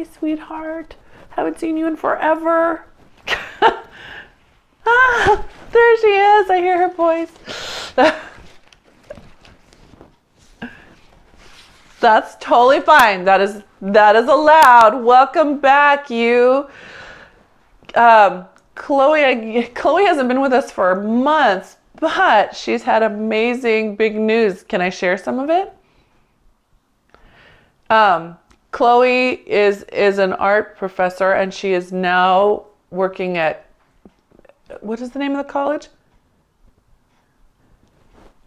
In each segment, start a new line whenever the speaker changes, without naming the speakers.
Hi, sweetheart. Haven't seen you in forever. Ah, there she is. I hear her voice. That's totally fine. That is allowed. Welcome back, you. Chloe hasn't been with us for months, but she's had amazing big news. Can I share some of it? Chloe is an art professor, and she is now working at, what is the name of the college?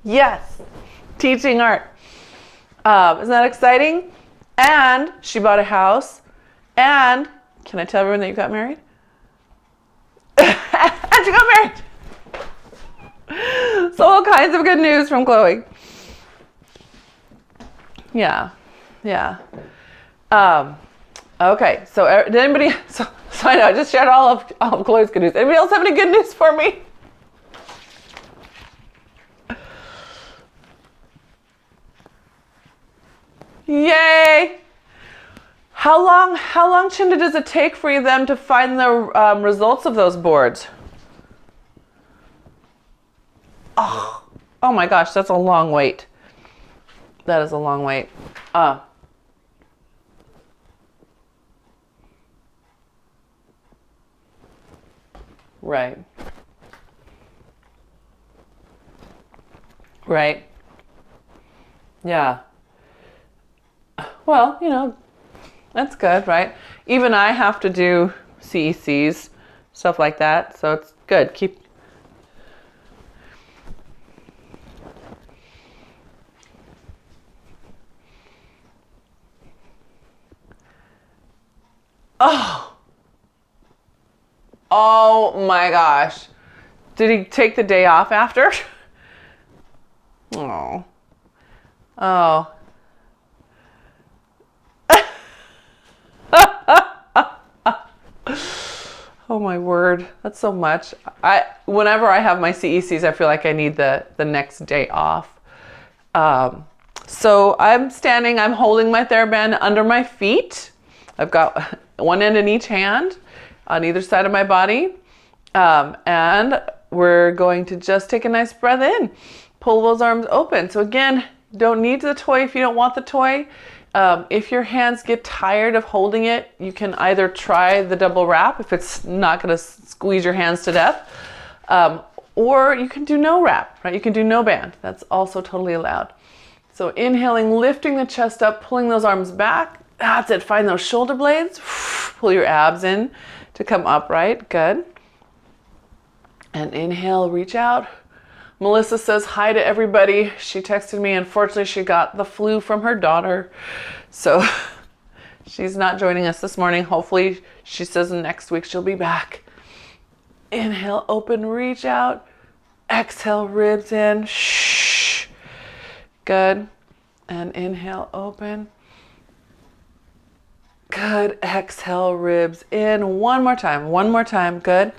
Yes, teaching art. Isn't that exciting? And she bought a house. And can I tell everyone that you got married? And she got married. So all kinds of good news from Chloe. Yeah. Okay, so did anybody, so I know I just shared all of Chloe's good news. Anybody else have any good news for me? Yay! How long, Chinda, does it take for them to find the results of those boards? Oh my gosh, that's a long wait. That is a long wait. Right. Yeah. Well, that's good, right? Even I have to do CECs, stuff like that, so it's good. Oh my gosh. Did he take the day off after? Oh. Oh my word, that's so much. Whenever I have my CECs, I feel like I need the next day off. So I'm standing, I'm holding my TheraBand under my feet. I've got one end in each hand on either side of my body. And we're going to just take a nice breath in. Pull those arms open. So again, don't need the toy if you don't want the toy. If your hands get tired of holding it, you can either try the double wrap if it's not going to squeeze your hands to death, or you can do no wrap, right? You can do no band. That's also totally allowed. So inhaling, lifting the chest up, pulling those arms back. That's it. Find those shoulder blades. Pull your abs in to come upright. Good. And inhale, reach out. Melissa says hi to everybody. She texted me. Unfortunately, she got the flu from her daughter. So she's not joining us this morning. Hopefully, she says next week she'll be back. Inhale, open, reach out. Exhale, ribs in. Shh. Good. And inhale, open. Good. Exhale, ribs in. One more time. Good.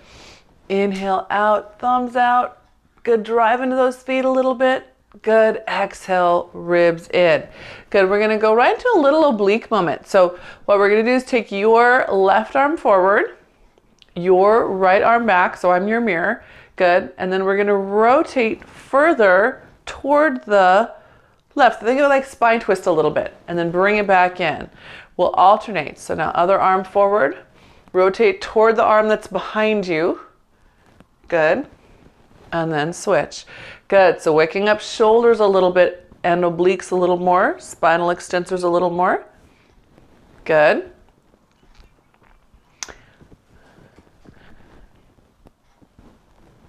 Inhale out, thumbs out. Good, drive into those feet a little bit. Good, exhale, ribs in. Good, we're gonna go right into a little oblique moment. So what we're gonna do is take your left arm forward, your right arm back, so I'm your mirror. Good, and then we're gonna rotate further toward the left. Think of it like spine twist a little bit, and then bring it back in. We'll alternate. So now other arm forward, rotate toward the arm that's behind you. Good. And then switch. Good. So waking up shoulders a little bit and obliques a little more, spinal extensors a little more. Good.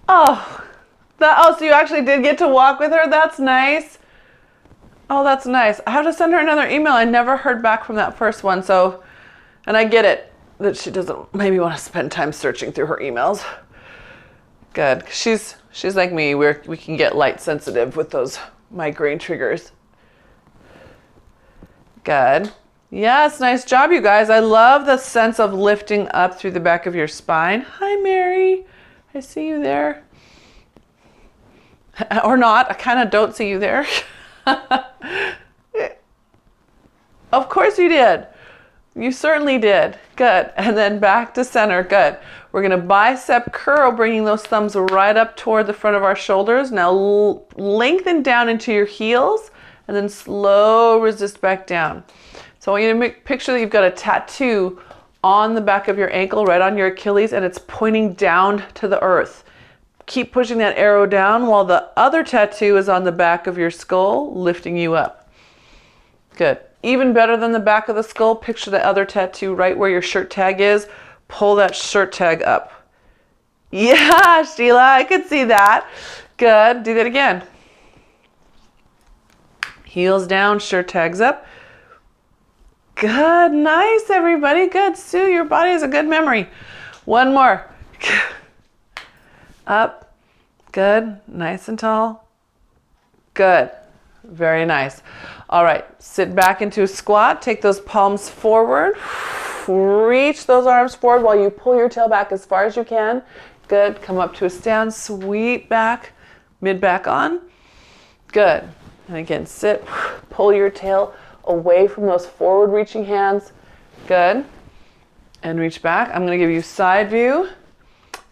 So you actually did get to walk with her? That's nice. Oh, that's nice. I have to send her another email. I never heard back from that first one. So, and I get it that she doesn't maybe want to spend time searching through her emails. Good. She's like me. We can get light sensitive with those migraine triggers. Good. Yes, nice job, you guys. I love the sense of lifting up through the back of your spine. Hi, Mary. I see you there. Or not. I kind of don't see you there. Of course you did. You certainly did. Good. And then back to center. Good. We're going to bicep curl, bringing those thumbs right up toward the front of our shoulders. Now lengthen down into your heels and then slow resist back down. So I want you to picture that you've got a tattoo on the back of your ankle, right on your Achilles, and it's pointing down to the earth. Keep pushing that arrow down while the other tattoo is on the back of your skull, lifting you up. Good. Even better than the back of the skull, picture the other tattoo right where your shirt tag is. Pull that shirt tag up. Yeah, Sheila, I could see that. Good. Do that again. Heels down, shirt tags up. Good. Nice, everybody. Good. Sue, your body has a good memory. One more. Up. Good. Nice and tall. Good. Very nice. All right. Sit back into a squat. Take those palms forward. Reach those arms forward while you pull your tail back as far as you can. Good. Come up to a stand. Sweep back. Mid back on. Good. And again, sit. Pull your tail away from those forward reaching hands. Good. And reach back. I'm going to give you side view.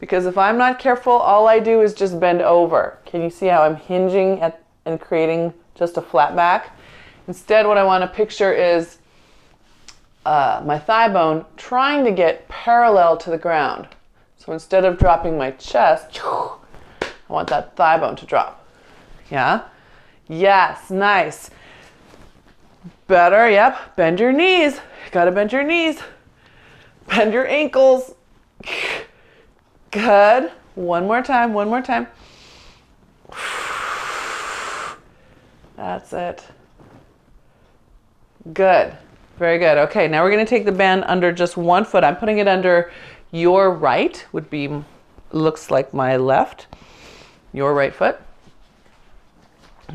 Because if I'm not careful, all I do is just bend over. Can you see how I'm hinging and creating just a flat back? Instead, what I want to picture is my thigh bone trying to get parallel to the ground. So instead of dropping my chest, I want that thigh bone to drop. Yeah? Yes, nice. Better, yep. Bend your knees. You gotta bend your knees. Bend your ankles. Good. One more time, one more time. That's it. Good. Very good. Okay, now we're going to take the band under just one foot. I'm putting it under your right, looks like my left. Your right foot.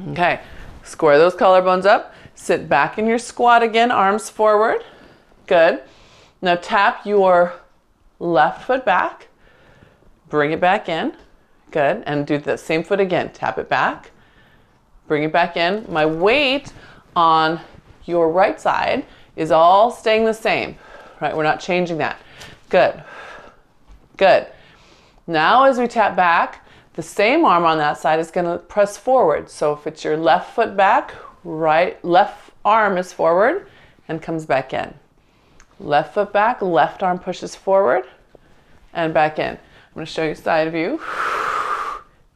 Okay, square those collarbones up. Sit back in your squat again, arms forward. Good. Now tap your left foot back. Bring it back in. Good. And do the same foot again. Tap it back. Bring it back in. My weight on your right side is all staying the same. Right? We're not changing that. Good. Good. Now as we tap back, the same arm on that side is going to press forward. So if it's your left foot back, left arm is forward and comes back in. Left foot back, left arm pushes forward and back in. I'm going to show you side view.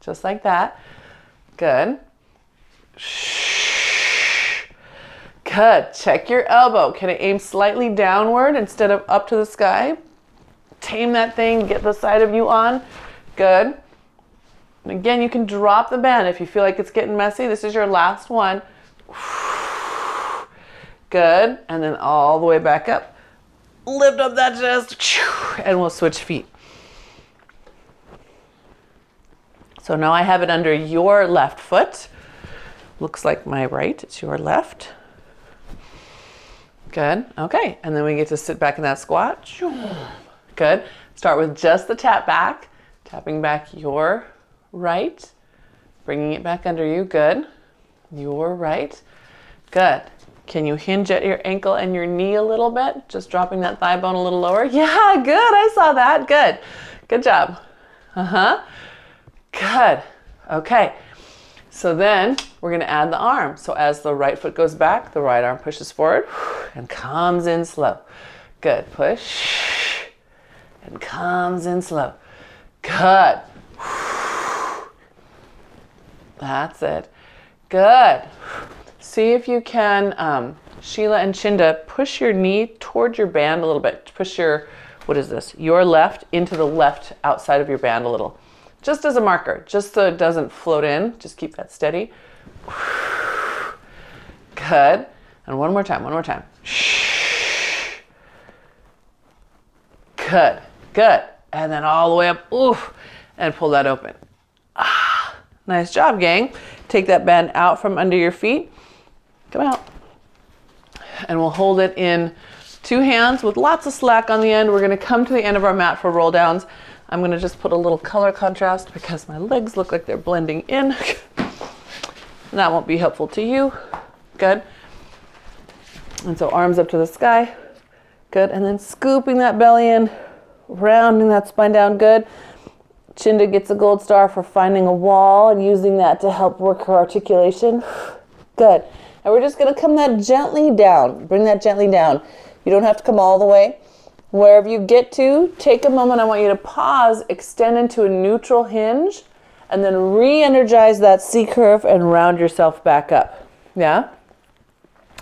Just like that. Good. Good. Check your elbow. Can it aim slightly downward instead of up to the sky? Tame that thing. Get the side of you on. Good. And again, you can drop the band if you feel like it's getting messy. This is your last one. Good. And then all the way back up. Lift up that chest. And we'll switch feet. So now I have it under your left foot. Looks like my right, it's your left. Good, okay. And then we get to sit back in that squat. Good. Start with just the tap back. Tapping back your right. Bringing it back under you, good. Your right, good. Can you hinge at your ankle and your knee a little bit? Just dropping that thigh bone a little lower. Yeah, good, I saw that, good. Good job. Good. Okay. So then we're going to add the arm. So as the right foot goes back, the right arm pushes forward and comes in slow. Good. Push and comes in slow. Good. That's it. Good. See if you can, Sheila and Chinda, push your knee towards your band a little bit. Push your, what is this? Your left into the left outside of your band a little. Just as a marker, just so it doesn't float in. Just keep that steady. Good. And one more time, one more time. Good, good. And then all the way up, oof, and pull that open. Ah, nice job, gang. Take that band out from under your feet. Come out. And we'll hold it in two hands with lots of slack on the end. We're gonna come to the end of our mat for roll downs. I'm going to just put a little color contrast because my legs look like they're blending in. That won't be helpful to you. Good. And so arms up to the sky. Good. And then scooping that belly in, rounding that spine down. Good. Chinda gets a gold star for finding a wall and using that to help work her articulation. Good. And we're just going to come that gently down. Bring that gently down. You don't have to come all the way. Wherever you get to, take a moment. I want you to pause, extend into a neutral hinge, and then re-energize that C curve and round yourself back up. Yeah?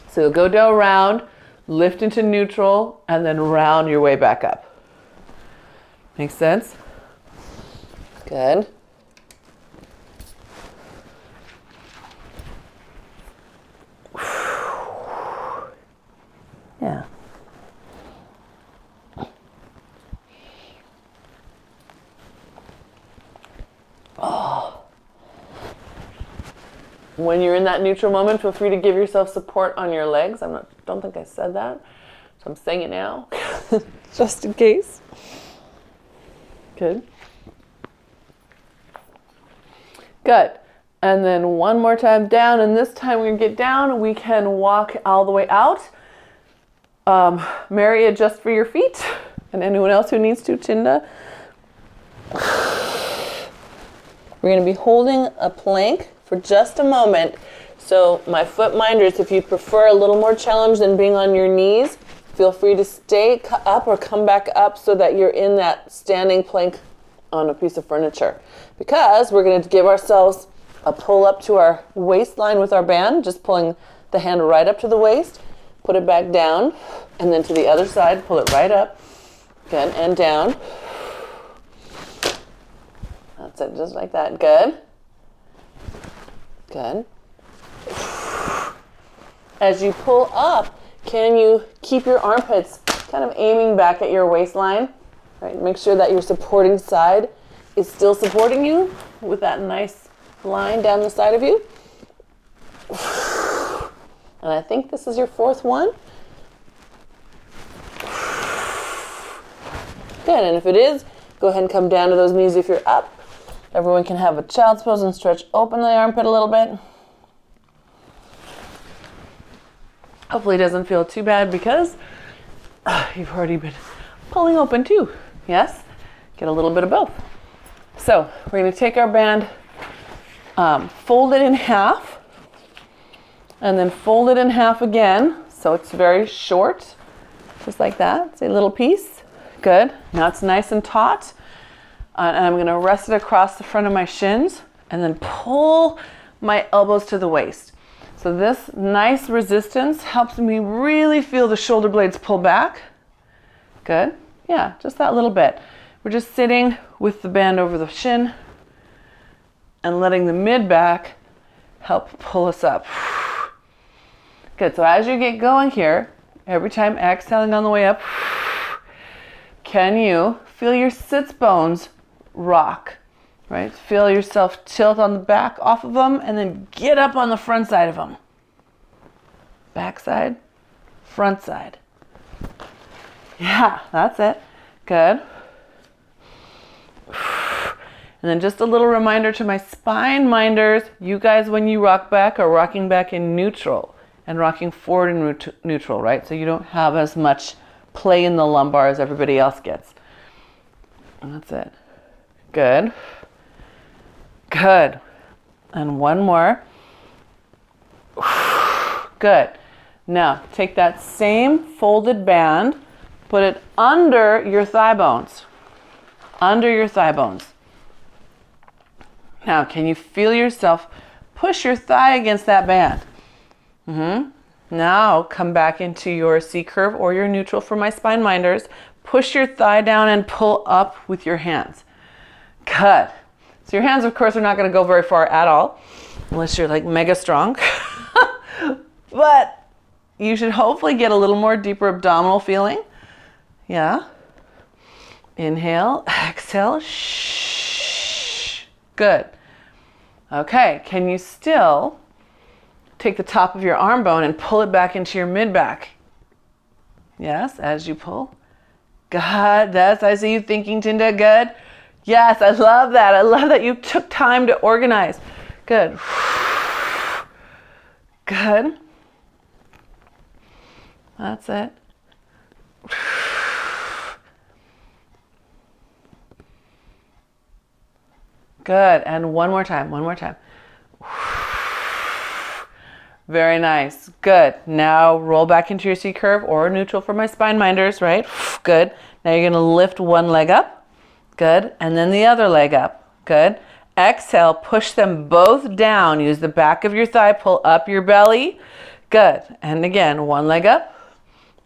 So go down round, lift into neutral, and then round your way back up. Makes sense? Good. Yeah. Oh. When you're in that neutral moment, feel free to give yourself support on your legs. Don't think I said that, so I'm saying it now, just in case. Good. Good. And then one more time down, and this time when we get down, we can walk all the way out. Mary, adjust for your feet, and anyone else who needs to, Chinda. We're going to be holding a plank for just a moment. So my foot minders, if you prefer a little more challenge than being on your knees, feel free to stay up or come back up so that you're in that standing plank on a piece of furniture. Because we're going to give ourselves a pull up to our waistline with our band, just pulling the hand right up to the waist, put it back down, and then to the other side, pull it right up, good, and down. That's it, just like that. Good. Good. As you pull up, can you keep your armpits kind of aiming back at your waistline? Right? Make sure that your supporting side is still supporting you with that nice line down the side of you. And I think this is your fourth one. Good, and if it is, go ahead and come down to those knees if you're up. Everyone can have a child's pose and stretch open the armpit a little bit. Hopefully it doesn't feel too bad because you've already been pulling open too. Yes? Get a little bit of both. So we're going to take our band, fold it in half, and then fold it in half again. So it's very short, just like that. It's a little piece. Good. Now it's nice and taut. And I'm going to rest it across the front of my shins and then pull my elbows to the waist. So this nice resistance helps me really feel the shoulder blades pull back. Good. Yeah, just that little bit. We're just sitting with the band over the shin and letting the mid back help pull us up. Good. So as you get going here, every time exhaling on the way up, can you feel your sits bones rock, right? Feel yourself tilt on the back off of them and then get up on the front side of them. Back side, front side. Yeah, that's it. Good. And then just a little reminder to my spine minders, you guys when you rock back are rocking back in neutral and rocking forward in neutral, right? So you don't have as much play in the lumbar as everybody else gets. And that's it. Good. Good. And one more. Good. Now, take that same folded band, put it under your thigh bones. Under your thigh bones. Now, can you feel yourself push your thigh against that band? Now, come back into your C curve or your neutral for my spine minders. Push your thigh down and pull up with your hands. Good. So your hands, of course, are not going to go very far at all, unless you're like mega strong. But you should hopefully get a little more deeper abdominal feeling. Yeah. Inhale, exhale. Shh. Good. Okay. Can you still take the top of your arm bone and pull it back into your mid back? Yes, as you pull. Good. That's, I see you thinking, Tinda. Good. Yes, I love that. I love that you took time to organize. Good. Good. That's it. Good. And one more time, one more time. Very nice. Good. Now roll back into your C curve or neutral for my spine minders, right? Good. Now you're going to lift one leg up. Good. And then the other leg up. Good. Exhale, push them both down. Use the back of your thigh, pull up your belly. Good. And again, one leg up,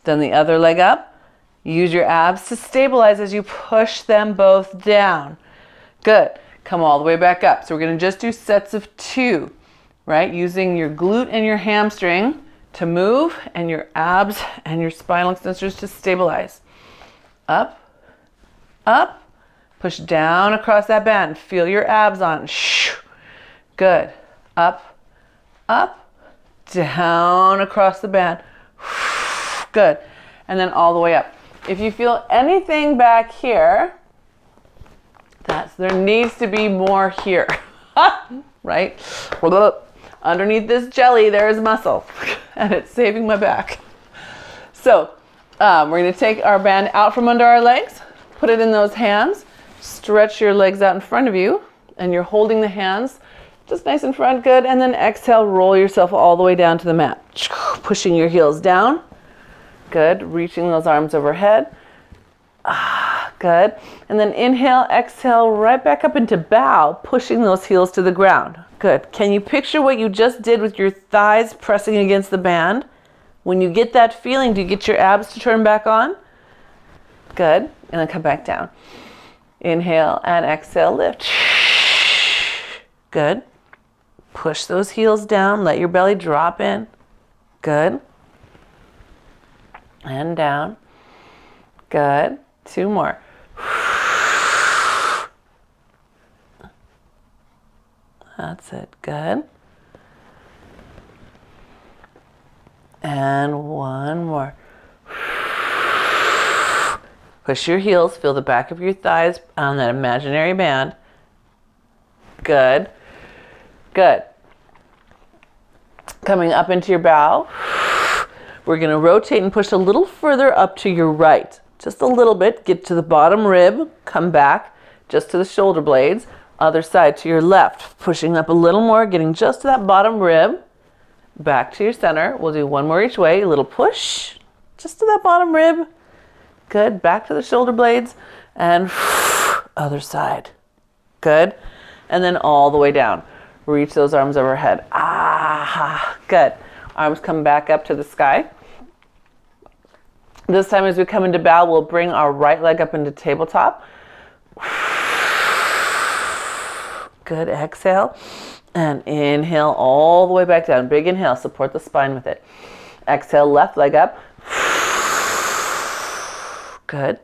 then the other leg up. Use your abs to stabilize as you push them both down. Good. Come all the way back up. So we're going to just do sets of 2, right? Using your glute and your hamstring to move and your abs and your spinal extensors to stabilize. Up, up, push down across that band. Feel your abs on. Good. Up, up, down across the band. Good. And then all the way up. If you feel anything back here, there needs to be more here, right? Underneath this jelly, there is muscle, and it's saving my back. So we're going to take our band out from under our legs, put it in those hands, stretch your legs out in front of you, and you're holding the hands just nice in front, good. And then exhale, roll yourself all the way down to the mat, pushing your heels down, good. Reaching those arms overhead. Good. And then inhale, exhale, right back up into bow, pushing those heels to the ground. Good. Can you picture what you just did with your thighs pressing against the band? When you get that feeling, do you get your abs to turn back on? Good. And then come back down. Inhale and exhale, lift. Good. Push those heels down, let your belly drop in. Good. And down. Good. 2 more. That's it. Good. And 1 more. Push your heels. Feel the back of your thighs on that imaginary band. Good. Good. Coming up into your bow. We're going to rotate and push a little further up to your right. Just a little bit. Get to the bottom rib. Come back just to the shoulder blades. Other side to your left. Pushing up a little more. Getting just to that bottom rib. Back to your center. We'll do 1 more each way. A little push. Just to that bottom rib. Good. Back to the shoulder blades. And other side. Good. And then all the way down. Reach those arms overhead. Good. Arms come back up to the sky. This time as we come into bow, we'll bring our right leg up into tabletop. Good. Exhale. And inhale all the way back down. Big inhale. Support the spine with it. Exhale, left leg up. Good.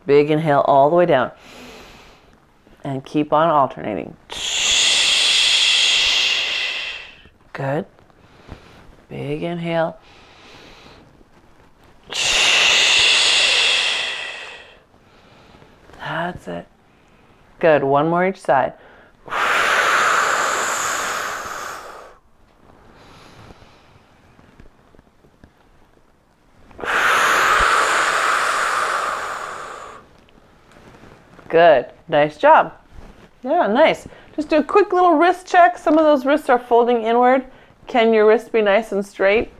Big inhale all the way down. And keep on alternating. Good. Big inhale. That's it. Good. 1 more each side. Good. Nice job. Yeah, nice. Just do a quick little wrist check. Some of those wrists are folding inward. Can your wrist be nice and straight?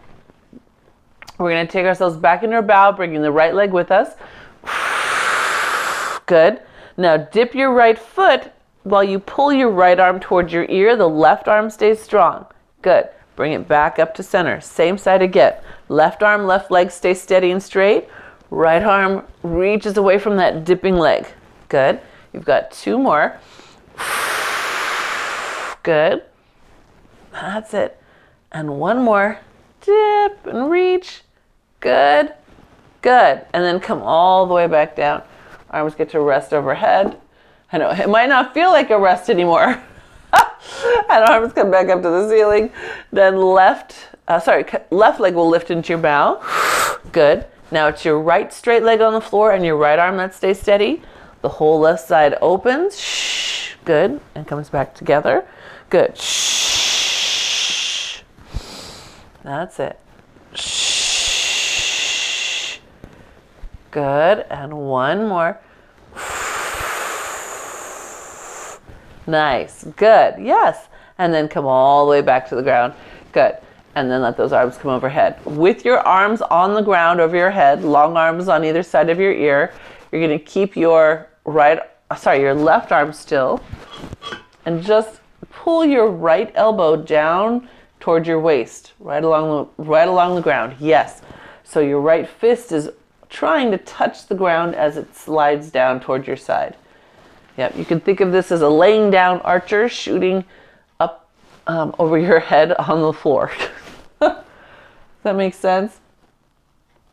We're going to take ourselves back into our bow, bringing the right leg with us. Good. Now dip your right foot while you pull your right arm towards your ear. The left arm stays strong. Good. Bring it back up to center. Same side again. Left arm, left leg stays steady and straight. Right arm reaches away from that dipping leg. Good. You've got 2 more. Good. That's it. And 1 more. Dip and reach. Good. Good. And then come all the way back down. Arms get to rest overhead. I know, it might not feel like a rest anymore. And arms come back up to the ceiling. Then left leg will lift into your bow. Good. Now it's your right straight leg on the floor and your right arm that stays steady. The whole left side opens. Shh. Good. And comes back together. Good. Shh. That's it. Shh. Good. And 1 more. Nice. Good. Yes. And then come all the way back to the ground. Good. And then let those arms come overhead. With your arms on the ground over your head, long arms on either side of your ear, you're going to keep your left arm still and just pull your right elbow down toward your waist, right along the ground. Yes. So your right fist is trying to touch the ground as it slides down toward your side. Yep, you can think of this as a laying down archer shooting up over your head on the floor. Does that make sense?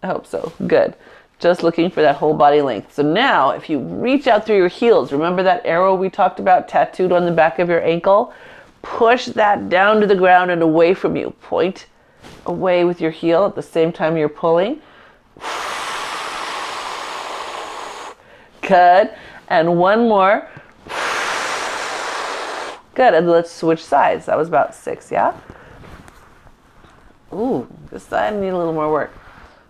I hope so. Good. Just looking for that whole body length. So now, if you reach out through your heels, remember that arrow we talked about tattooed on the back of your ankle? Push that down to the ground and away from you. Point away with your heel at the same time you're pulling. Good. And one more. Good. And let's switch sides. That was about 6, yeah? Ooh, this side needs a little more work.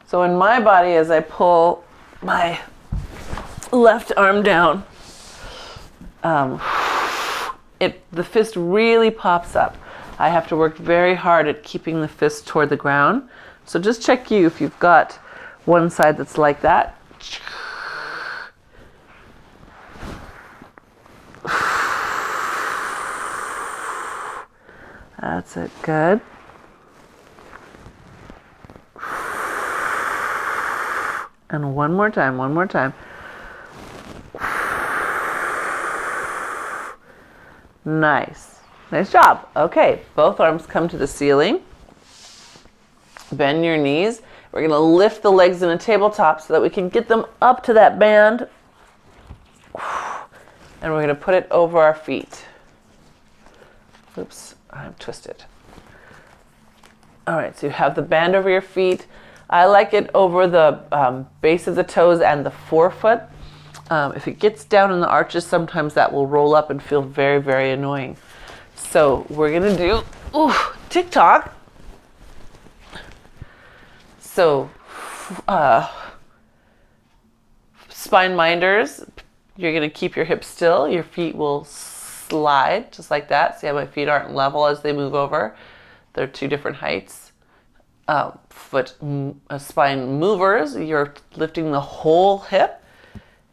So in my body, as I pull my left arm down, the fist really pops up. I have to work very hard at keeping the fist toward the ground. So just check if you've got one side that's like that. That's it. Good. And one more time. Nice. Nice job. Okay, both arms come to the ceiling. Bend your knees. We're going to lift the legs in a tabletop so that we can get them up to that band. And we're going to put it over our feet. Oops, I'm twisted. All right, so you have the band over your feet. I like it over the base of the toes and the forefoot. If it gets down in the arches, sometimes that will roll up and feel very, very annoying. So we're gonna do TikTok. So spine minders, you're gonna keep your hips still. Your feet will slide just like that. See how my feet aren't level as they move over? They're 2 different heights. Spine movers, you're lifting the whole hip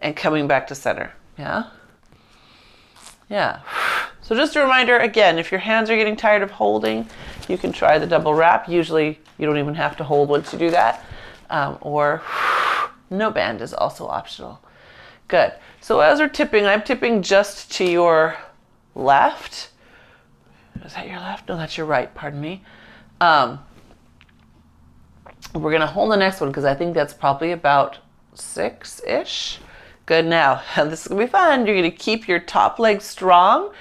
and coming back to center. Yeah? Yeah. So just a reminder, again, if your hands are getting tired of holding, you can try the double wrap. Usually you don't even have to hold once you do that. Or no band is also optional. Good. So as we're tipping, I'm tipping just to your left. Is that your left? No, that's your right. Pardon me. We're going to hold the next one because I think that's probably about 6-ish. Good. Now, this is going to be fun. You're going to keep your top leg strong.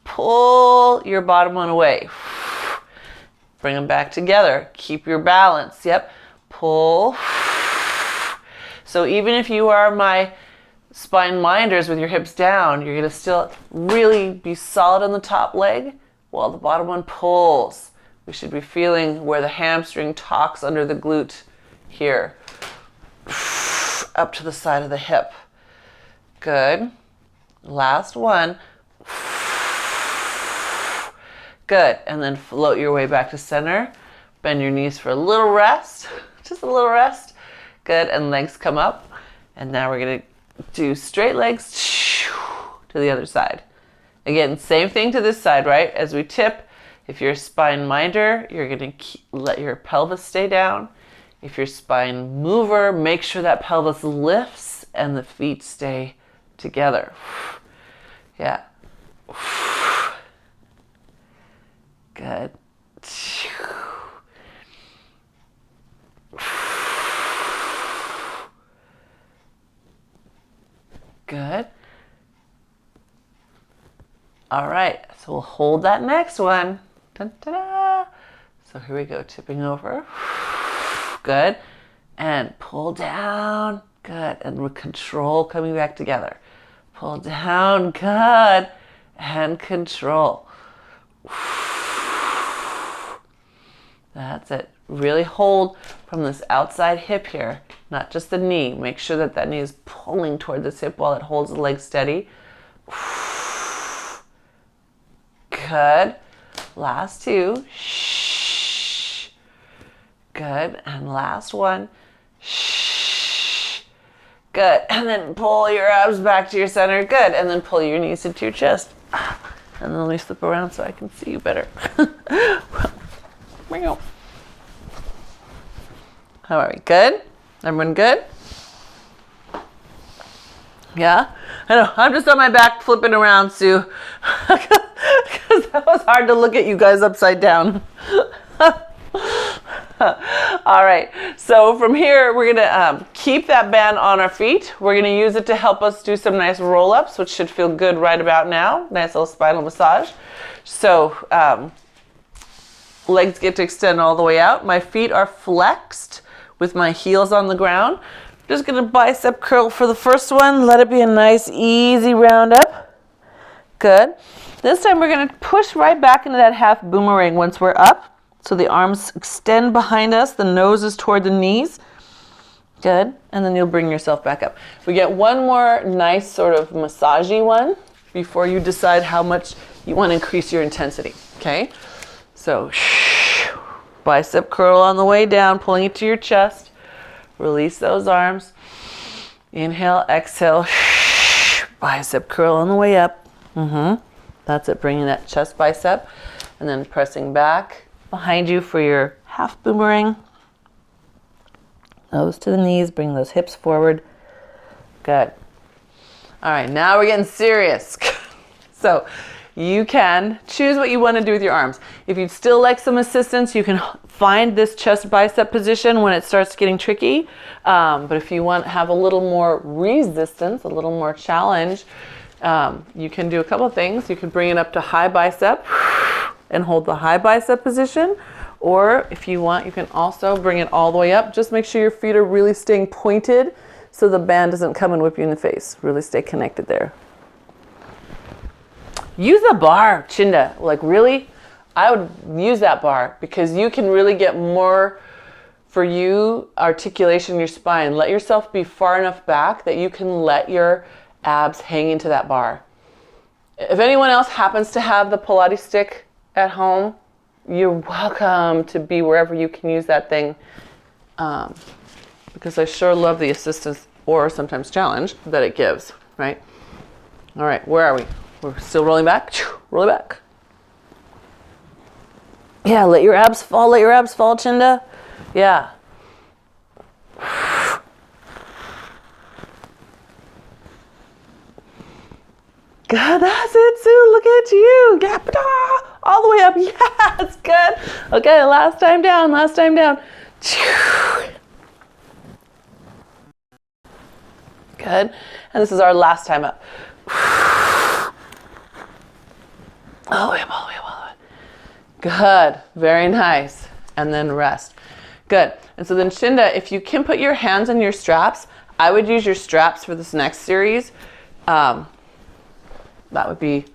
Pull your bottom one away. Bring them back together. Keep your balance. Yep. Pull. So even if you are my spine minders with your hips down, you're going to still really be solid on the top leg while the bottom one pulls. We should be feeling where the hamstring tucks under the glute here. Up to the side of the hip. Good. Last one. Good. And then float your way back to center. Bend your knees for a little rest. Just a little rest. Good. And legs come up. And now we're going to do straight legs to the other side. Again, same thing to this side, right? As we tip, if you're a spine minder, you're going to let your pelvis stay down. If you're spine mover, make sure that pelvis lifts and the feet stay together. Yeah. Good. Good. All right, so we'll hold that next one. Dun, da, da. So here we go, tipping over. Good. And pull down. Good. And with control, coming back together. Pull down. Good. And control. That's it. Really hold from this outside hip here, not just the knee. Make sure that that knee is pulling toward this hip while it holds the leg steady. Good. Last two. Shh. Good. And last one. Shh. Good. And then pull your abs back to your center. Good. And then pull your knees into your chest. And then let me slip around so I can see you better. How are we? Good? Everyone good? Yeah? I know. I'm just on my back flipping around, Sue. Because that was hard to look at you guys upside down. All right. So from here, we're going to keep that band on our feet. We're going to use it to help us do some nice roll-ups, which should feel good right about now. Nice little spinal massage. So legs get to extend all the way out. My feet are flexed with my heels on the ground. Just going to bicep curl for the first one. Let it be a nice, easy round up. Good. This time we're going to push right back into that half boomerang once we're up. So the arms extend behind us. The nose is toward the knees. Good. And then you'll bring yourself back up. We get one more nice sort of massagey one before you decide how much you want to increase your intensity. Okay. So bicep curl on the way down, pulling it to your chest. Release those arms. Inhale, exhale. Bicep curl on the way up. That's it. Bringing that chest bicep. And then pressing back behind you for your half boomerang. Nose to the knees. Bring those hips forward. Good. All right. Now we're getting serious. So you can choose what you want to do with your arms. If you'd still like some assistance, you can find this chest bicep position when it starts getting tricky. But if you want to have a little more resistance, a little more challenge, you can do a couple of things. You can bring it up to high bicep and hold the high bicep position. Or if you want, you can also bring it all the way up. Just make sure your feet are really staying pointed so the band doesn't come and whip you in the face. Really stay connected there. Use a bar, Chinda. Like really, I would use that bar because you can really get more for you articulation in your spine. Let yourself be far enough back that you can let your abs hang into that bar. If anyone else happens to have the Pilates stick at home, you're welcome to be wherever you can use that thing, because I sure love the assistance or sometimes challenge that it gives, right? All right, where are we? We're still rolling back. Roll it back. Yeah, let your abs fall, Chinda. Yeah. Good, that's it, Sue. Look at you. All the way up. Yes, good. Okay, last time down. Good. And this is our last time up. All the way up. Good. Very nice. And then rest. Good. And so then, Chinda, if you can put your hands on your straps, I would use your straps for this next series. That would be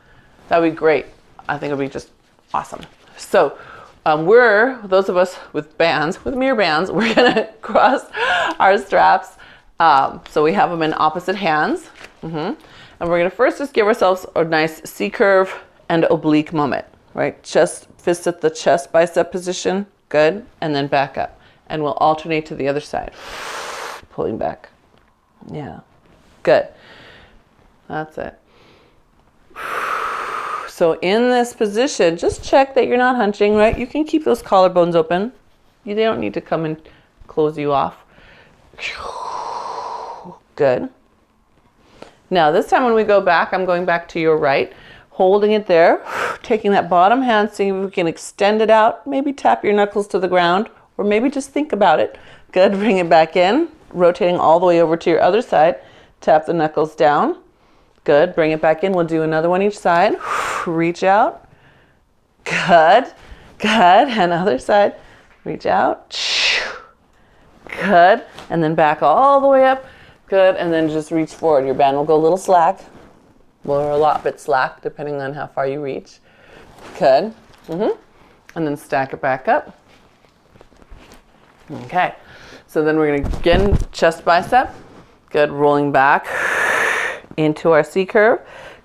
great. I think it would be just awesome. So those of us with mirror bands, we're going to cross our straps. So we have them in opposite hands. And we're going to first just give ourselves a nice C curve and oblique moment, right? Chest, fist at the chest bicep position. Good. And then back up. And we'll alternate to the other side. Pulling back. Yeah. Good. That's it. So in this position, just check that you're not hunching, right? You can keep those collarbones open. They don't need to come and close you off. Good. Now this time when we go back, I'm going back to your right, holding it there, taking that bottom hand, seeing if we can extend it out, maybe tap your knuckles to the ground, or maybe just think about it. Good, bring it back in, rotating all the way over to your other side, tap the knuckles down. Good, bring it back in. We'll do another one each side. Reach out. Good. And other side. Reach out. Good. And then back all the way up. Good. And then just reach forward. Your band will go a little slack. Or a lot bit slack, depending on how far you reach. Good. And then stack it back up. Okay. So then we're going to, again, chest bicep. Good. Rolling back into our C curve.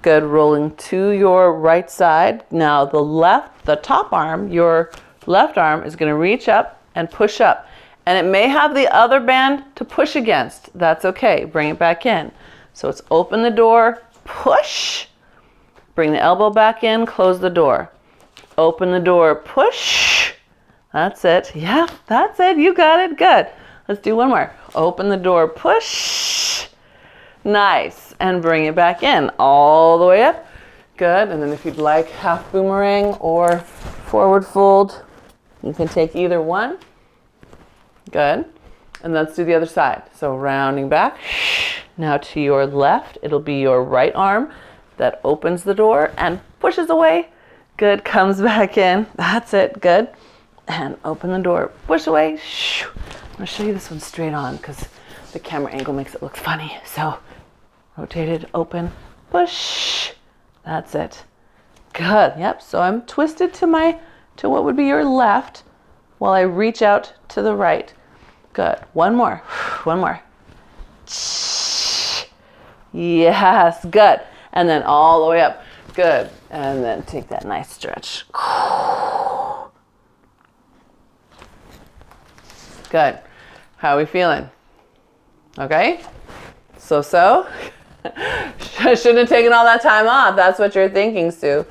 Good, rolling to your right side. Now the top arm, your left arm is going to reach up and push up. And it may have the other band to push against. That's okay. Bring it back in. So it's open the door, push. Bring the elbow back in, close the door. Open the door, push. That's it. Yeah, that's it. You got it. Good. Let's do one more. Open the door, push. Nice. And bring it back in all the way up. Good. And then if you'd like half boomerang or forward fold, you can take either one. Good. And let's do the other side. So rounding back. Now to your left, it'll be your right arm that opens the door and pushes away. Good. Comes back in. That's it. Good. And open the door. Push away. I'm going to show you this one straight on because the camera angle makes it look funny. So rotated, open, push. That's it. Good. Yep. So I'm twisted to what would be your left while I reach out to the right. Good. One more. One more. Yes. Good. And then all the way up. Good. And then take that nice stretch. Good. How are we feeling? Okay? So? Shouldn't have taken all that time off. That's what you're thinking, Sue.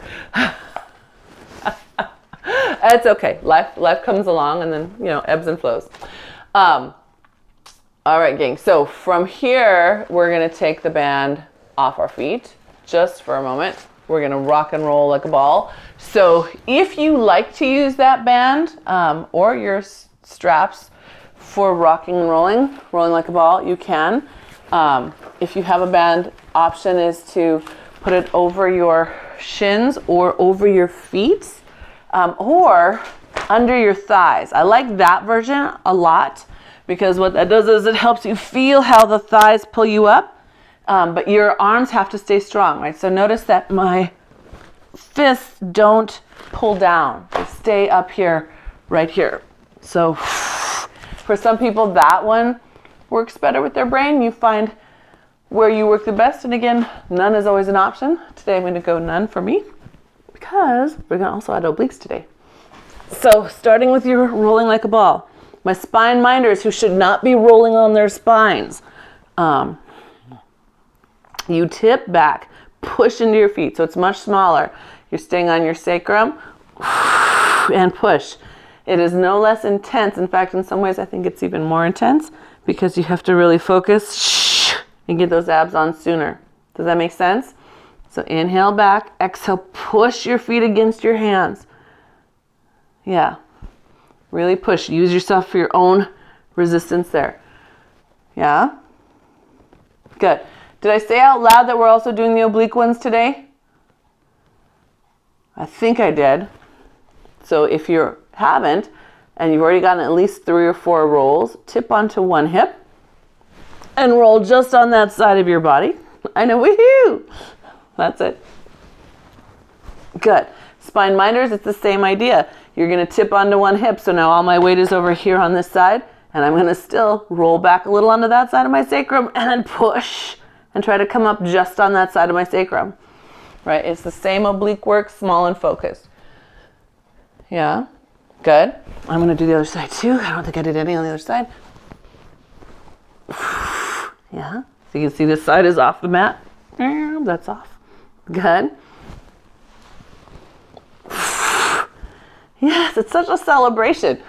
It's okay. Life comes along and then, ebbs and flows. All right, gang. So from here, we're going to take the band off our feet just for a moment. We're going to rock and roll like a ball. So if you like to use that band or your straps for rocking and rolling like a ball, you can. If you have a band, option is to put it over your shins or over your feet or under your thighs. I like that version a lot because what that does is it helps you feel how the thighs pull you up, but your arms have to stay strong, right? So notice that my fists don't pull down. They stay up here, right here. So for some people, that one works better with their brain. You find where you work the best. And again, none is always an option. Today I'm going to go none for me because we're going to also add obliques today. So starting with your rolling like a ball. My spine minders who should not be rolling on their spines. You tip back, push into your feet. So it's much smaller. You're staying on your sacrum and push. It is no less intense. In fact, in some ways, I think it's even more intense because you have to really focus and get those abs on sooner. Does that make sense? So inhale back, exhale, push your feet against your hands. Yeah. Really push. Use yourself for your own resistance there. Yeah? Good. Did I say out loud that we're also doing the oblique ones today? I think I did. So if you haven't, and you've already gotten at least 3 or 4 rolls, tip onto one hip and roll just on that side of your body. I know, woohoo! That's it. Good. Spine minders, it's the same idea. You're going to tip onto one hip, so now all my weight is over here on this side, and I'm going to still roll back a little onto that side of my sacrum and then push and try to come up just on that side of my sacrum. Right? It's the same oblique work, small and focused. Yeah? Good. I'm going to do the other side too. I don't think I did any on the other side. Yeah. So you can see this side is off the mat. That's off. Good. Yes, it's such a celebration.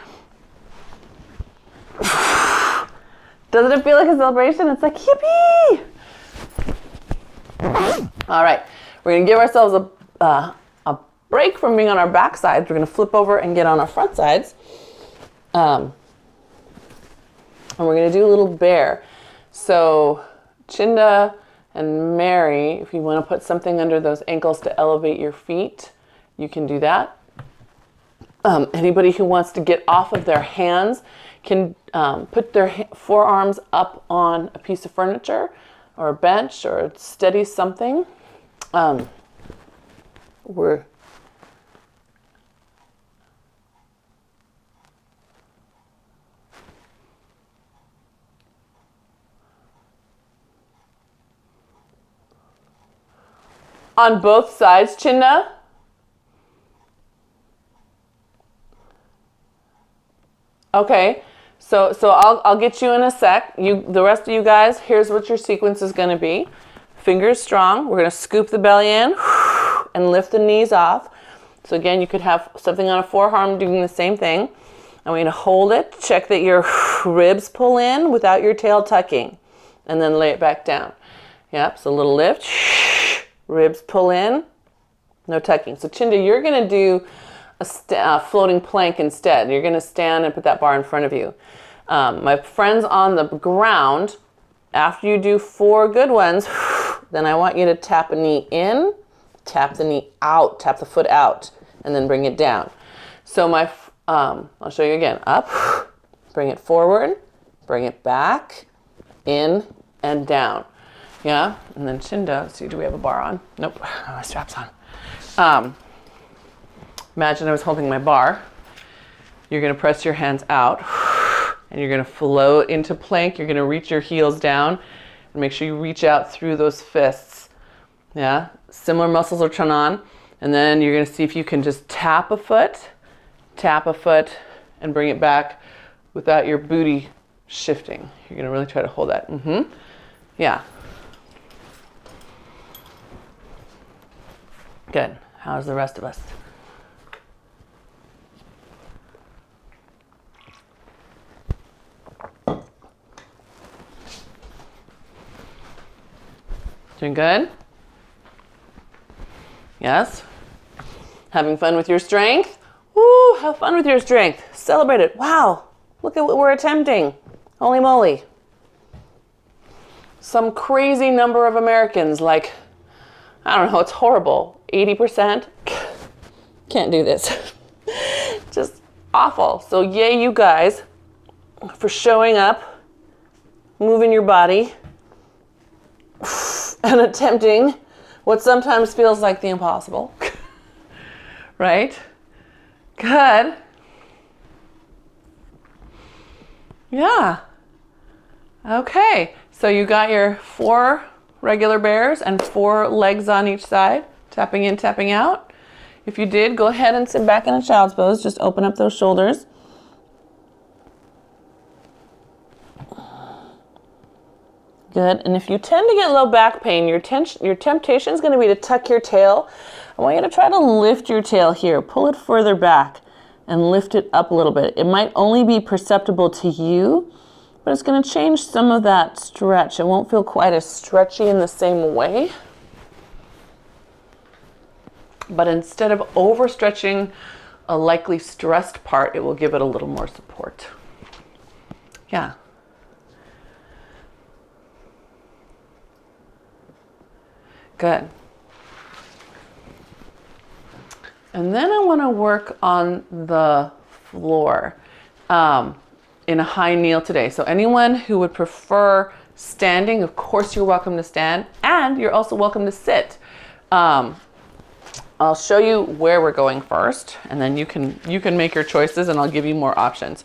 Doesn't it feel like a celebration? It's like, yippee! All right. We're going to give ourselves a break from being on our back sides. We're going to flip over and get on our front sides. And we're going to do a little bear. So Chinda and Mary, if you want to put something under those ankles to elevate your feet, you can do that. Anybody who wants to get off of their hands can put their forearms up on a piece of furniture or a bench or steady something. On both sides, Chinda. Okay, so I'll get you in a sec. The rest of you guys, here's what your sequence is going to be. Fingers strong. We're going to scoop the belly in and lift the knees off. So again, you could have something on a forearm doing the same thing. And we're going to hold it. Check that your ribs pull in without your tail tucking. And then lay it back down. Yep, so a little lift. Ribs pull in. No tucking. So Chinda, you're going to do a floating plank instead. You're going to stand and put that bar in front of you. My friends on the ground, after you do 4 good ones, then I want you to tap a knee in, tap the knee out, tap the foot out, and then bring it down. So I'll show you again. Up, bring it forward, bring it back, in and down. Yeah, and then Chinda. Let's see, do we have a bar on? Nope, my strap's on. Imagine I was holding my bar. You're going to press your hands out and you're going to float into plank. You're going to reach your heels down and make sure you reach out through those fists. Yeah, similar muscles will turn on. And then you're going to see if you can just tap a foot, and bring it back without your booty shifting. You're going to really try to hold that. Yeah. Good. How's the rest of us? Doing good? Yes? Having fun with your strength? Woo, have fun with your strength. Celebrate it. Wow, look at what we're attempting. Holy moly. Some crazy number of Americans, like, I don't know, it's horrible. 80%? Can't do this. Just awful. So yay you guys for showing up, moving your body, and attempting what sometimes feels like the impossible. Right? Good. Yeah. Okay. So you got your 4 regular bears and 4 legs on each side, tapping in, tapping out. If you did, go ahead and sit back in a child's pose. Just open up those shoulders. Good. And if you tend to get low back pain, your temptation is going to be to tuck your tail. I want you to try to lift your tail here. Pull it further back and lift it up a little bit. It might only be perceptible to you, but it's going to change some of that stretch. It won't feel quite as stretchy in the same way. But instead of overstretching a likely stressed part, it will give it a little more support. Yeah. Good. And then I want to work on the floor in a high kneel today. So anyone who would prefer standing, of course you're welcome to stand, and you're also welcome to sit. I'll show you where we're going first, and then you can make your choices, and I'll give you more options.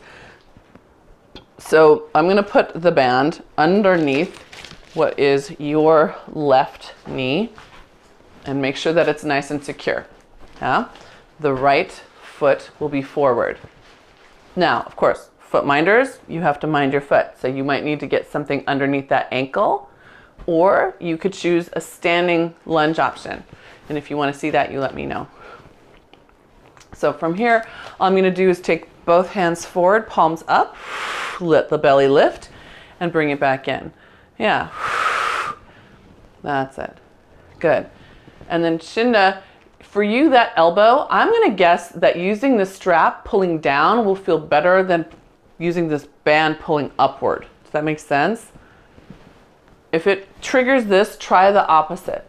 So I'm going to put the band underneath what is your left knee and make sure that it's nice and secure. Yeah? The right foot will be forward. Now, of course, foot minders, you have to mind your foot. So you might need to get something underneath that ankle, or you could choose a standing lunge option. And if you want to see that, you let me know. So from here, all I'm going to do is take both hands forward, palms up, let the belly lift, and bring it back in. Yeah, that's it. Good. And then Shinda, for you, that elbow, I'm going to guess that using the strap pulling down will feel better than using this band pulling upward. Does that make sense? If it triggers this, try the opposite.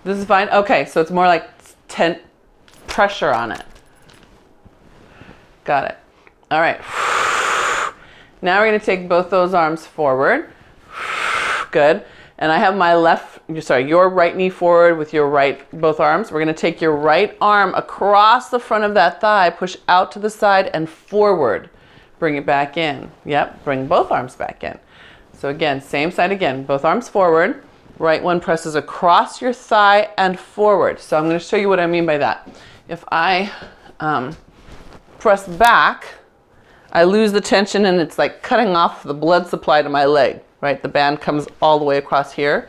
This is fine. Okay, so it's more like pressure on it. Got it. All right. Now we're going to take both those arms forward. Good. And I have my left your right knee forward with your both arms. We're going to take your right arm across the front of that thigh, push out to the side and forward. Bring it back in. Yep, bring both arms back in. So again, same side again, both arms forward. Right one presses across your thigh and forward. So I'm going to show you what I mean by that. If I press back, I lose the tension and it's like cutting off the blood supply to my leg, right? The band comes all the way across here.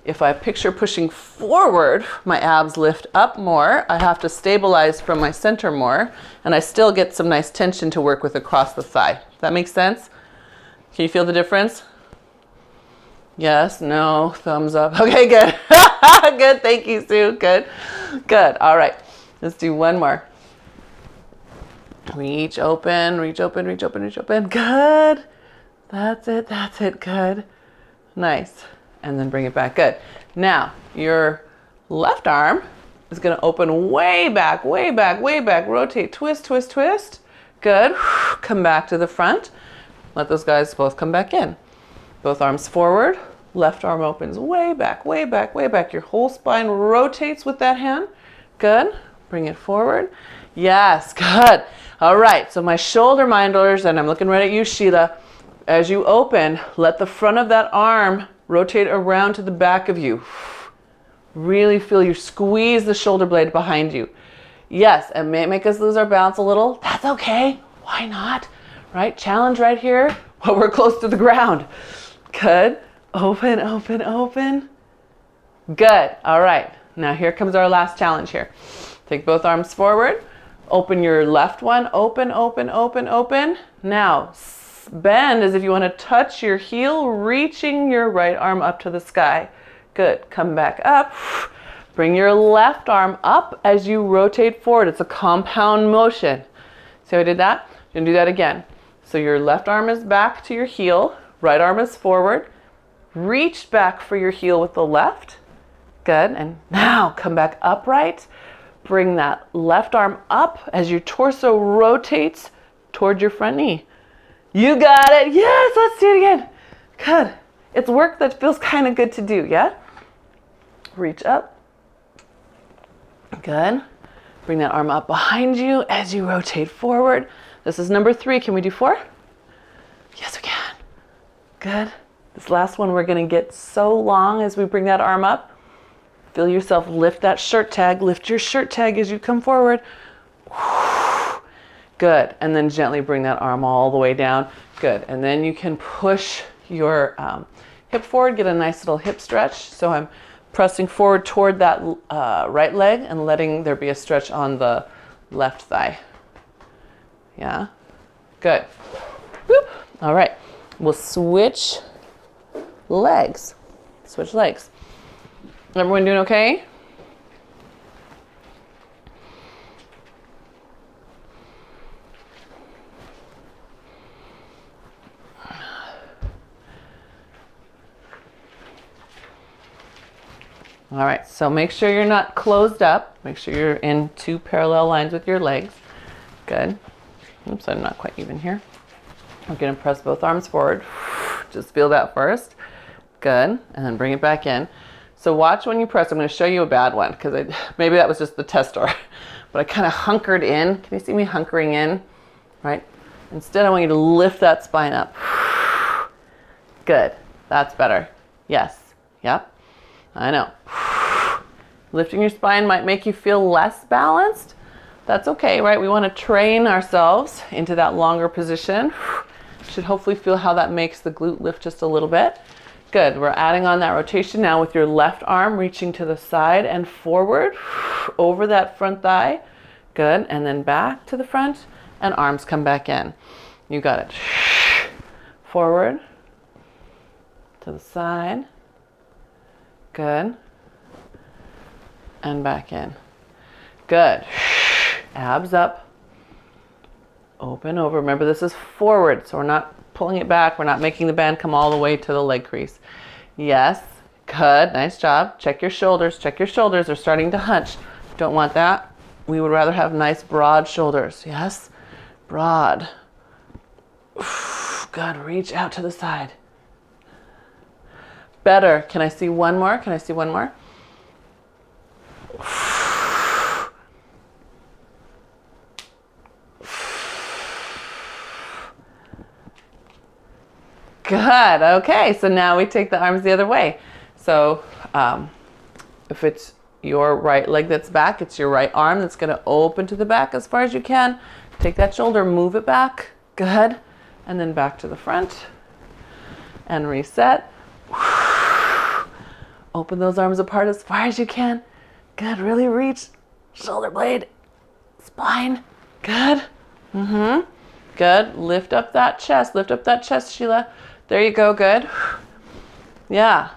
If I picture pushing forward, my abs lift up more. I have to stabilize from my center more, and I still get some nice tension to work with across the thigh. Does that make sense? Can you feel the difference? Yes, no, thumbs up. Okay, good. Good, thank you, Sue. Good, good. All right, let's do one more. Reach open, reach open, reach open, reach open. Good. That's it, good. Nice. And then bring it back, good. Now, your left arm is gonna open way back, way back, way back. Rotate, twist, twist, twist. Good. Come back to the front. Let those guys both come back in. Both arms forward, left arm opens way back, way back, way back. Your whole spine rotates with that hand. Good. Bring it forward. Yes, good. All right, so my shoulder minders, and I'm looking right at you, Sheila. As you open, let the front of that arm rotate around to the back of you. Really feel you squeeze the shoulder blade behind you. Yes, it may make us lose our balance a little. That's okay. Why not? Right? Challenge right here while we're close to the ground. Good. Open, open, open. Good. All right. Now here comes our last challenge here. Take both arms forward. Open your left one. Open, open, open, open. Now bend as if you want to touch your heel, reaching your right arm up to the sky. Good. Come back up. Bring your left arm up as you rotate forward. It's a compound motion. See how I did that? You're gonna do that again. So your left arm is back to your heel, right arm is forward. Reach back for your heel with the left. Good. And now come back upright. Bring that left arm up as your torso rotates toward your front knee. You got it. Yes, let's do it again. Good. It's work that feels kind of good to do, yeah? Reach up. Good. Bring that arm up behind you as you rotate forward. This is number 3. Can we do 4? Yes, we can. Good. This last one, we're going to get so long as we bring that arm up. Feel yourself lift that shirt tag. Lift your shirt tag as you come forward. Good. And then gently bring that arm all the way down. Good. And then you can push your hip forward, get a nice little hip stretch. So I'm pressing forward toward that right leg and letting there be a stretch on the left thigh. Yeah. Good. Whoop. All right. We'll switch legs. Switch legs. Everyone doing okay? All right, so make sure you're not closed up. Make sure you're in 2 parallel lines with your legs. Good. Oops, I'm not quite even here. I'm gonna press both arms forward. Just feel that first. Good, and then bring it back in. So watch when you press. I'm gonna show you a bad one, because maybe that was just the testor, but I kind of hunkered in. Can you see me hunkering in? Right? Instead, I want you to lift that spine up. Good, that's better. Yes, yep, I know. Lifting your spine might make you feel less balanced. That's okay, right? We want to train ourselves into that longer position. Should hopefully feel how that makes the glute lift just a little bit. Good, we're adding on that rotation now with your left arm reaching to the side and forward over that front thigh. Good, and then back to the front and arms come back in. You got it. Forward, to the side. Good. And back in. Good. Abs up. Open over. Remember, this is forward, so we're not pulling it back. We're not making the band come all the way to the leg crease. Yes. Good. Nice job. Check your shoulders. Check your shoulders. They're starting to hunch. Don't want that. We would rather have nice broad shoulders. Yes. Broad. Good. Reach out to the side. Better. Can I see one more? Can I see one more? Good. Okay, so now we take the arms the other way. So if it's your right leg that's back, it's your right arm that's going to open to the back as far as you can. Take that shoulder, move it back. Good. And then back to the front. And reset. Open those arms apart as far as you can. Good. Really reach. Shoulder blade. Spine. Good. Good. Lift up that chest. Lift up that chest, Sheila. There you go. Good. Yeah.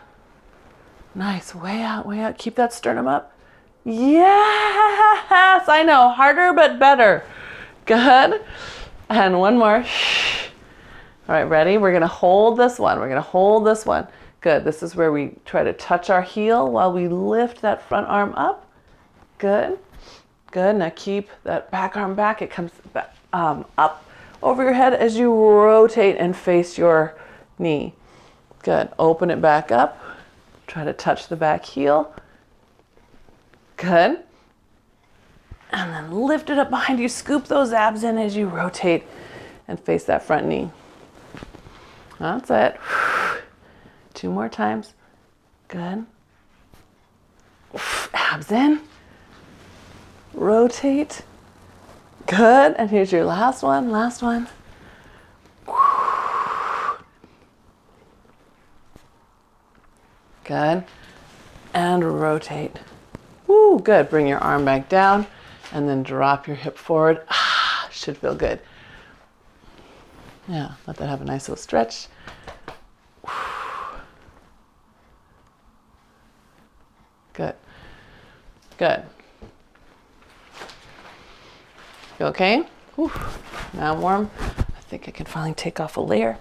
Nice. Way out, way out. Keep that sternum up. Yes. I know. Harder, but better. Good. And one more. All right, ready? We're going to hold this one. We're going to hold this one. Good. This is where we try to touch our heel while we lift that front arm up. Good. Good. Now keep that back arm back. It comes back, up over your head as you rotate and face your knee. Good. Open it back up. Try to touch the back heel. Good. And then lift it up behind you. Scoop those abs in as you rotate and face that front knee. That's it. 2 more times. Good. Abs in. Rotate. Good. And here's your last one. Last one. Good. And rotate. Woo, good. Bring your arm back down and then drop your hip forward. Should feel good. Yeah, let that have a nice little stretch. Good. Good. You okay? Whew. Now I'm warm. I think I can finally take off a layer.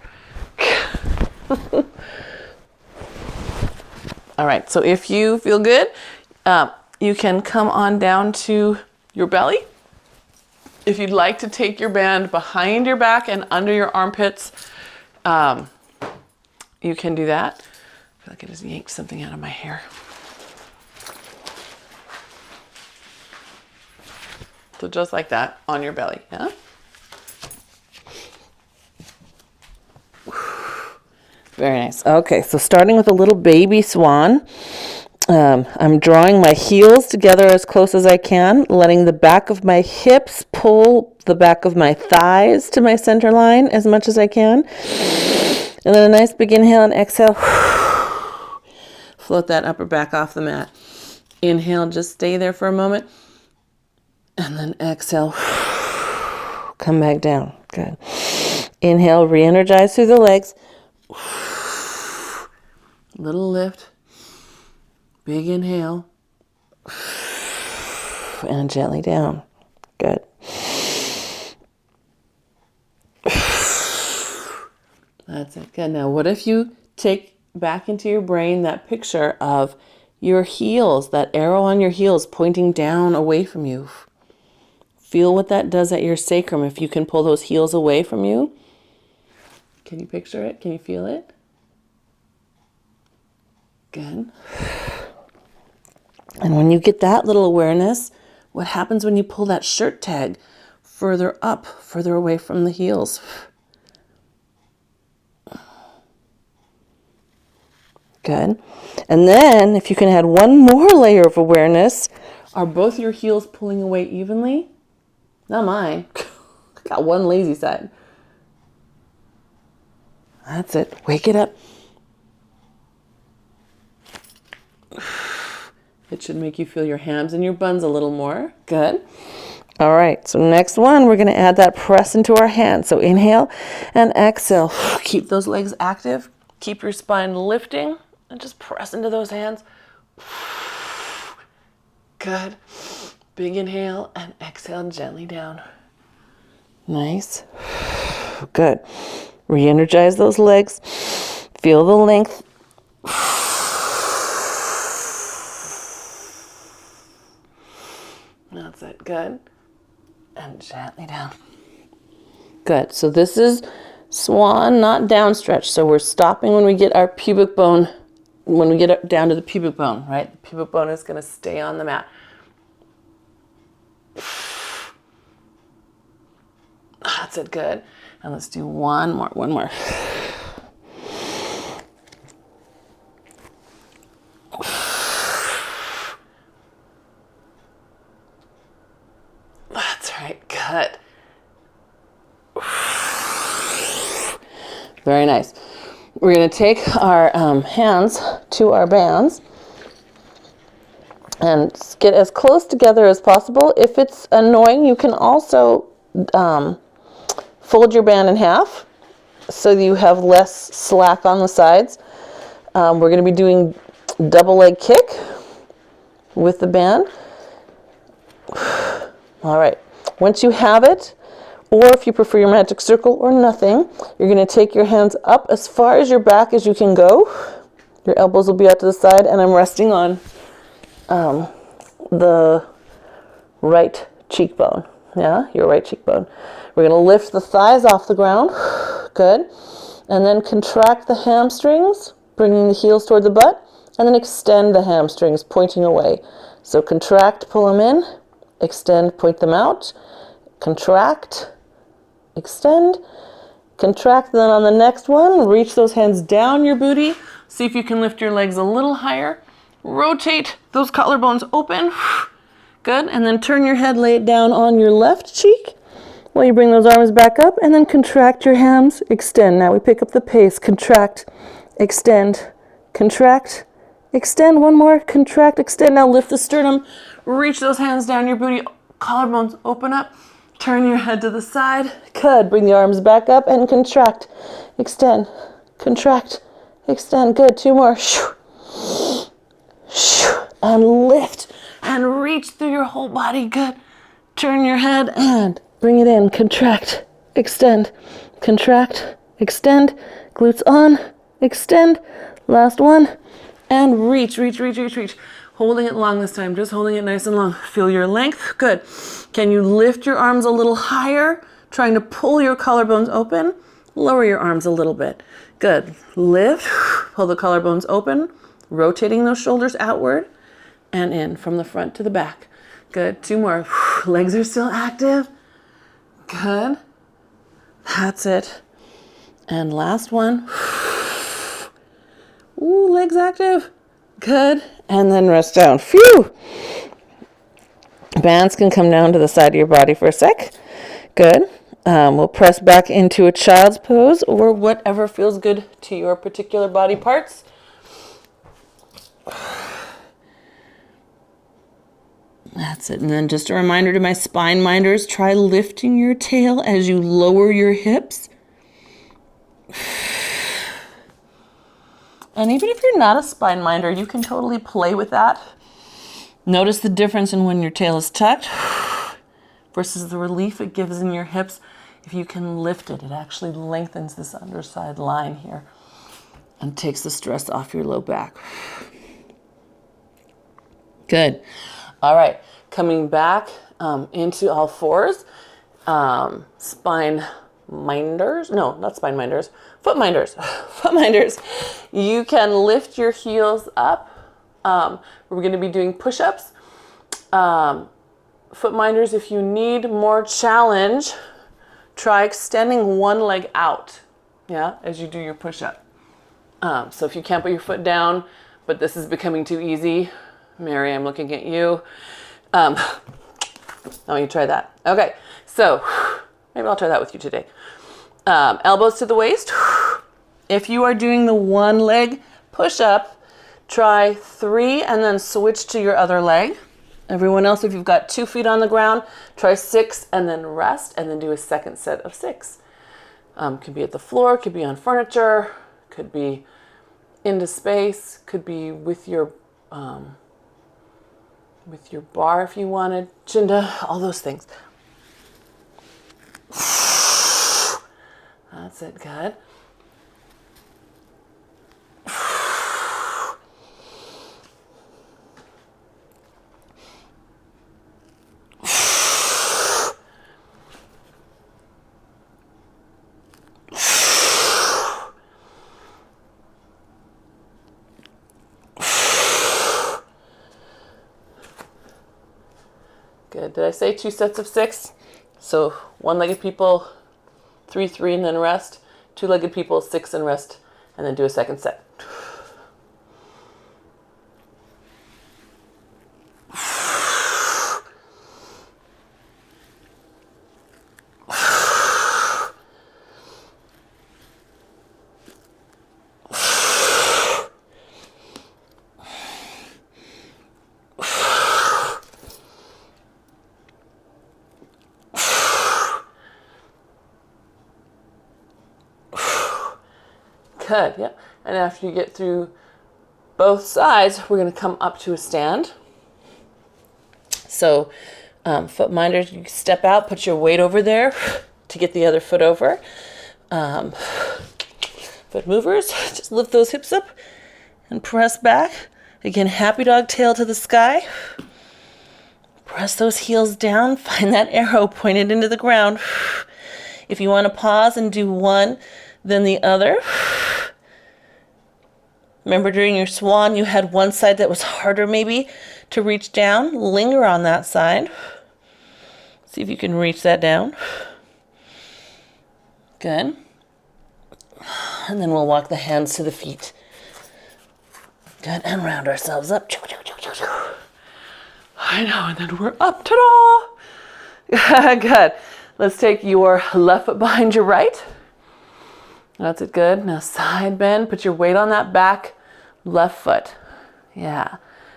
All right, so if you feel good, you can come on down to your belly. If you'd like to take your band behind your back and under your armpits, you can do that. I feel like I just yanked something out of my hair. So just like that, on your belly, yeah? Very nice. Okay, so starting with a little baby swan. I'm drawing my heels together as close as I can, letting the back of my hips pull the back of my thighs to my center line as much as I can. And then a nice big inhale and exhale. Float that upper back off the mat. Inhale, just stay there for a moment. And then exhale. Come back down. Good. Inhale, re-energize through the legs. Little lift. Big inhale. And gently down. Good. That's it. Good. Now, what if you take back into your brain that picture of your heels, that arrow on your heels pointing down away from you? Feel what that does at your sacrum if you can pull those heels away from you. Can you picture it? Can you feel it? Good. And when you get that little awareness, what happens when you pull that shirt tag further up, further away from the heels? Good. And then if you can add one more layer of awareness, are both your heels pulling away evenly? Not mine. Got one lazy side. That's it. Wake it up. It should make you feel your hams and your buns a little more. Good. All right. So next one, we're going to add that press into our hands. So inhale and exhale. Keep those legs active. Keep your spine lifting and just press into those hands. Good. Big inhale and exhale gently down. Nice. Good. Re-energize those legs. Feel the length. That's it. Good. And gently down. Good. So this is swan, not down stretch. So we're stopping when we get our pubic bone when we get down to the pubic bone, right? The pubic bone is going to stay on the mat. That's it, good. And let's do one more. That's right, good. Very nice. We're going to take our hands to our bands and get as close together as possible. If it's annoying, you can also fold your band in half so you have less slack on the sides. We're going to be doing double leg kick with the band. All right. Once you have it, or if you prefer your magic circle or nothing, you're going to take your hands up as far as your back as you can go. Your elbows will be out to the side, and I'm resting on the right cheekbone. Yeah, your right cheekbone. We're going to lift the thighs off the ground. Good. And then contract the hamstrings, bringing the heels toward the butt, and then extend the hamstrings, pointing away. So contract, pull them in, extend, point them out, contract, extend, contract. Then on the next one, reach those hands down your booty. See if you can lift your legs a little higher. Rotate those collarbones open. Good. And then turn your head, lay it down on your left cheek while you bring those arms back up, and then contract your hams, extend. Now we pick up the pace. Contract, extend, contract, extend. One more. Contract, extend. Now lift the sternum. Reach those hands down your booty. Collarbones open up. Turn your head to the side. Good. Bring the arms back up and contract. Extend. Contract. Extend. Good. Two more. And lift. And reach through your whole body. Good. Turn your head and bring it in. Contract. Extend. Contract. Extend. Glutes on. Extend. Last one. And reach. Reach, reach, reach, reach. Holding it long this time, just holding it nice and long. Feel your length, good. Can you lift your arms a little higher? Trying to pull your collarbones open. Lower your arms a little bit. Good, lift, pull the collarbones open, rotating those shoulders outward and in from the front to the back. Good, two more. Legs are still active. Good, that's it. And last one. Ooh, legs active. Good. And then rest down. Phew. Bands can come down to the side of your body for a sec. Good. We'll press back into a child's pose or whatever feels good to your particular body parts. That's it. And then just a reminder to my spine minders, try lifting your tail as you lower your hips. And even if you're not a spine minder, you can totally play with that. Notice the difference in when your tail is tucked versus the relief it gives in your hips. If you can lift it, it actually lengthens this underside line here and takes the stress off your low back. Good. All right, coming back into all fours. Spine minders. No, not spine minders. Foot minders. Foot minders. You can lift your heels up. We're going to be doing push-ups. Foot minders, if you need more challenge, try extending one leg out, yeah, as you do your push-up. So if you can't put your foot down, but this is becoming too easy, Mary, I'm looking at you. Oh, you try that. Okay, so maybe I'll try that with you today. Elbows to the waist. If you are doing the one leg push-up, try 3 and then switch to your other leg. Everyone else, if you've got 2 feet on the ground, try 6 and then rest and then do a second set of 6. Could be at the floor, could be on furniture, could be into space, could be with your bar if you wanted, Chinda, all those things. That's it, good. Good. Did I say 2 sets of 6? So one-legged people, 3, 3, and then rest. Two-legged people, 6 and rest, and then do a second set. Good, yeah. And after you get through both sides, we're going to come up to a stand. So foot minders, you step out, put your weight over there to get the other foot over. Foot movers, just lift those hips up and press back. Again, happy dog, tail to the sky. Press those heels down, find that arrow pointed into the ground. If you want to pause and do one, then the other. Remember during your swan, you had one side that was harder maybe to reach down. Linger on that side. See if you can reach that down. Good. And then we'll walk the hands to the feet. Good, and round ourselves up. I know, and then we're up. Ta-da! Good. Let's take your left foot behind your right. That's it, good. Now side bend, put your weight on that back left foot. Yeah.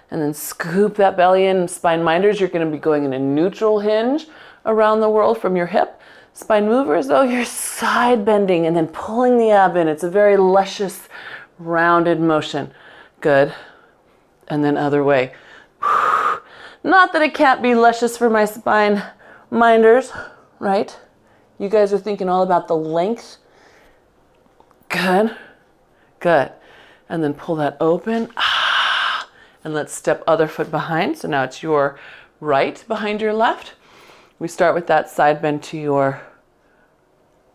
And then scoop that belly in. Spine minders, you're going to be going in a neutral hinge around the world from your hip. Spine movers, though, you're side bending and then pulling the ab in. It's a very luscious, rounded motion. Good. And then other way. Not that it can't be luscious for my spine minders, right? You guys are thinking all about the length. Good. Good. And then pull that open. And let's step other foot behind. So now it's your right behind your left. We start with that side bend to your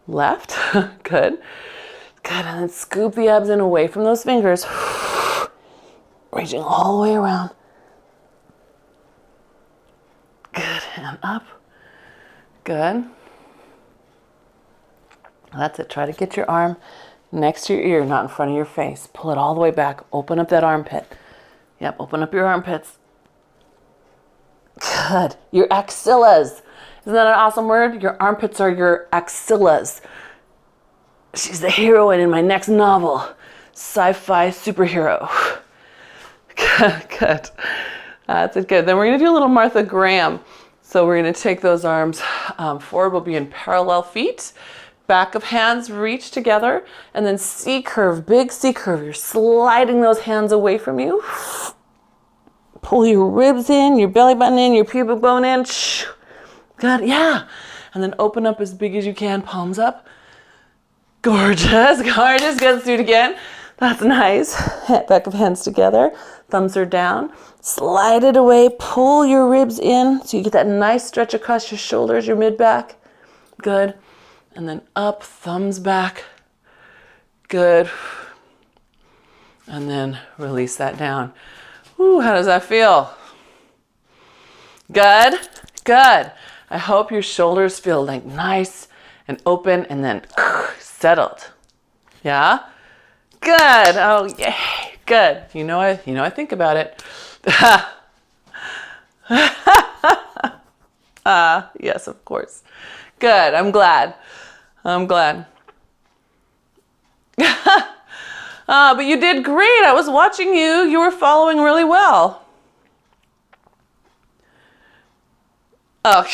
left. Good. Good. And then scoop the abs in away from those fingers. Reaching all the way around. Good. And up. Good. That's it. Try to get your arm next to your ear, not in front of your face. Pull it all the way back. Open up that armpit. Yep, open up your armpits. Good. Your axillas. Isn't that an awesome word? Your armpits are your axillas. She's the heroine in my next novel. Sci-fi superhero. Good. That's it. Good. Then we're going to do a little Martha Graham. So we're going to take those arms forward. We'll be in parallel feet. Back of hands reach together, and then C curve, big C curve. You're sliding those hands away from you. Pull your ribs in, your belly button in, your pubic bone in. Good, yeah. And then open up as big as you can, palms up. Gorgeous, gorgeous. Good, let's do it again. That's nice. Back of hands together, thumbs are down. Slide it away, pull your ribs in so you get that nice stretch across your shoulders, your mid-back. Good. And then up, thumbs back. Good. And then release that down. Ooh, how does that feel? Good? Good. I hope your shoulders feel like nice and open and then settled. Yeah? Good. Oh, yay. Good. You know I think about it. Yes, of course. Good. I'm glad. But you did great. I was watching you. You were following really well. Oh,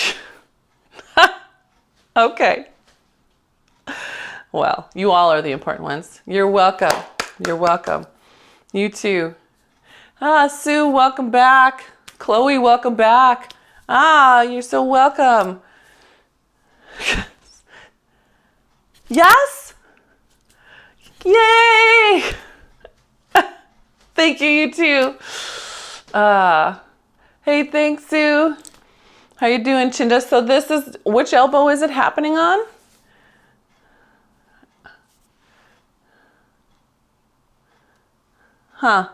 okay. Well, you all are the important ones. You're welcome. You're welcome. You too. Sue, welcome back. Chloe, welcome back. You're so welcome. Yes? Yay! Thank you, you too. Hey, thanks, Sue. How you doing, Chinda? So this is, which elbow is it happening on? Huh.